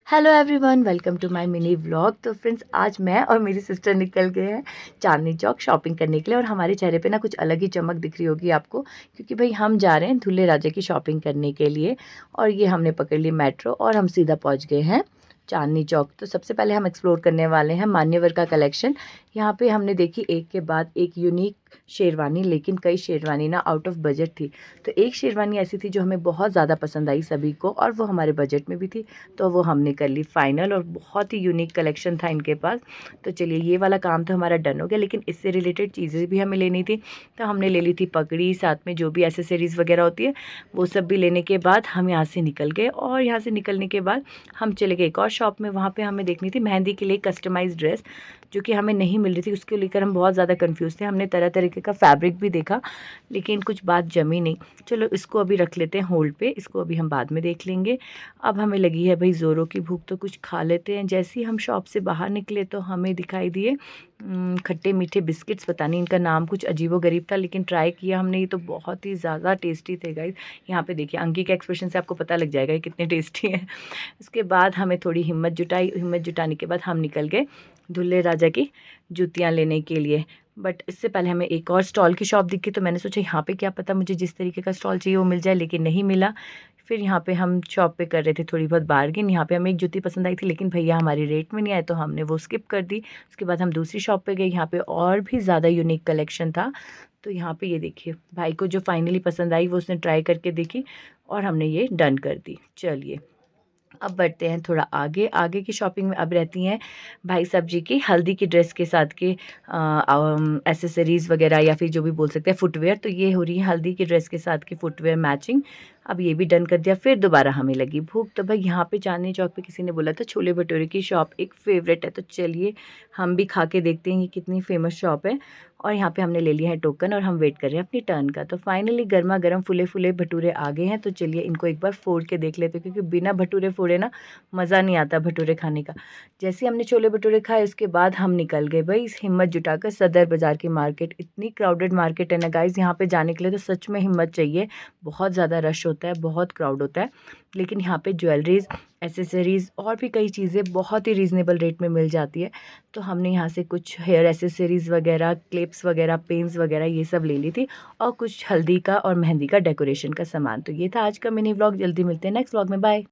Hello everyone, welcome to my mini vlog. तो friends, आज मैं और मेरी सिस्टर निकल गए हैं चांदनी चौक शॉपिंग करने के लिए। और हमारे चेहरे पे ना कुछ अलग ही चमक दिख रही होगी आपको, क्योंकि भाई हम जा रहे हैं दूल्हे राजा की शॉपिंग करने के लिए। और ये हमने पकड़ ली मेट्रो और हम सीधा पहुंच गए हैं चांदनी चौक। तो सबसे पहले हम एक्सप्लोर करने वाले हैं मान्यवर का कलेक्शन। यहाँ पे हमने देखी एक के बाद एक यूनिक शेरवानी, लेकिन कई शेरवानी ना आउट ऑफ बजट थी। तो एक शेरवानी ऐसी थी जो हमें बहुत ज़्यादा पसंद आई सभी को, और वो हमारे बजट में भी थी, तो वो हमने कर ली फाइनल। और बहुत ही यूनिक कलेक्शन था इनके पास। तो चलिए, ये वाला काम तो हमारा डन हो गया, लेकिन इससे रिलेटेड चीज़ें भी हमें लेनी थी। तो हमने ले ली थी पगड़ी, साथ में जो भी एसेसरीज़ वगैरह होती है वो सब भी लेने के बाद हम यहाँ से निकल गए। और यहाँ से निकलने के बाद हम चले गए एक और शॉप में। वहाँ पे हमें देखनी थी मेहंदी के लिए कस्टमाइज ड्रेस, जो कि हमें नहीं मिल रही थी। उसको लेकर हम बहुत ज़्यादा कंफ्यूज थे। हमने तरह तरीके का फैब्रिक भी देखा, लेकिन कुछ बात जमी नहीं। चलो, इसको अभी रख लेते हैं होल्ड पे, इसको अभी हम बाद में देख लेंगे। अब हमें लगी है भाई ज़ोरों की भूख, तो कुछ खा लेते हैं। जैसे ही हम शॉप से बाहर निकले तो हमें दिखाई दिए खट्टे मीठे बिस्किट्स। पता नहीं इनका नाम कुछ अजीबो-गरीब था, लेकिन ट्राई किया हमने। ये तो बहुत ही ज़्यादा टेस्टी थे गाइस। यहाँ पे देखिए, अंकी के एक्सप्रेशन से आपको पता लग जाएगा ये कितने टेस्टी हैं। उसके बाद हमें थोड़ी हिम्मत जुटाई। हिम्मत जुटाने के बाद हम निकल गए दूल्हे राजा की जूतियाँ लेने के लिए। बट इससे पहले हमें एक और स्टॉल की शॉप दिखी, तो मैंने सोचा यहाँ पे क्या पता मुझे जिस तरीके का स्टॉल चाहिए वो मिल जाए, लेकिन नहीं मिला। फिर यहाँ पे हम शॉप पे कर रहे थे थोड़ी बहुत बार्गेन। यहाँ पे हमें एक जूती पसंद आई थी, लेकिन भैया हमारे रेट में नहीं आए, तो हमने वो स्किप कर दी। उसके बाद हम दूसरी शॉप पे गए। यहाँ पे और भी ज़्यादा यूनिक कलेक्शन था। तो यहाँ पे ये देखिए, भाई को जो फाइनली पसंद आई वो उसने ट्राई करके देखी और हमने ये डन कर दी। चलिए, अब बढ़ते हैं थोड़ा आगे। आगे की शॉपिंग में अब रहती हैं भाई साहब जी की हल्दी की ड्रेस के साथ के एसेसरीज़ वगैरह, या फिर जो भी बोल सकते हैं फुटवेयर। तो ये हो रही है हल्दी की ड्रेस के साथ की फुटवेयर मैचिंग। अब ये भी डन कर दिया। फिर दोबारा हमें लगी भूख, तो भाई यहाँ पे चांदनी चौक पे किसी ने बोला था छोले भटूरे की शॉप एक फेवरेट है, तो चलिए हम भी खा के देखते हैं ये कितनी फेमस शॉप है। और यहाँ पे हमने ले लिया है टोकन और हम वेट कर रहे हैं अपनी टर्न का। तो फाइनली गर्मा गर्म फुले फुले भटूरे आ गए हैं। तो चलिए इनको एक बार फोड़ के देख लेते हैं, क्योंकि बिना भटूरे फोड़े ना मज़ा नहीं आता भटूरे खाने का। जैसे ही हमने छोले भटूरे खाए, उसके बाद हम निकल गए भाई हिम्मत जुटाकर सदर बाज़ार की मार्केट। इतनी क्राउडेड मार्केट है ना गाइज़, यहाँ पे जाने के लिए तो सच में हिम्मत चाहिए। बहुत ज़्यादा रश होता है, बहुत क्राउड होता है, लेकिन यहाँ पे ज्वेलरीज़, एसेसरीज़ और भी कई चीज़ें बहुत ही रीज़नेबल रेट में मिल जाती है। तो हमने यहाँ से कुछ हेयर एसेसरीज़ वगैरह, क्लिप्स वगैरह, पेन्स वगैरह ये सब ले ली थी, और कुछ हल्दी का और मेहंदी का डेकोरेशन का सामान। तो ये था आज का मिनी व्लॉग। जल्दी मिलते हैं नेक्स्ट व्लॉग में। बाय।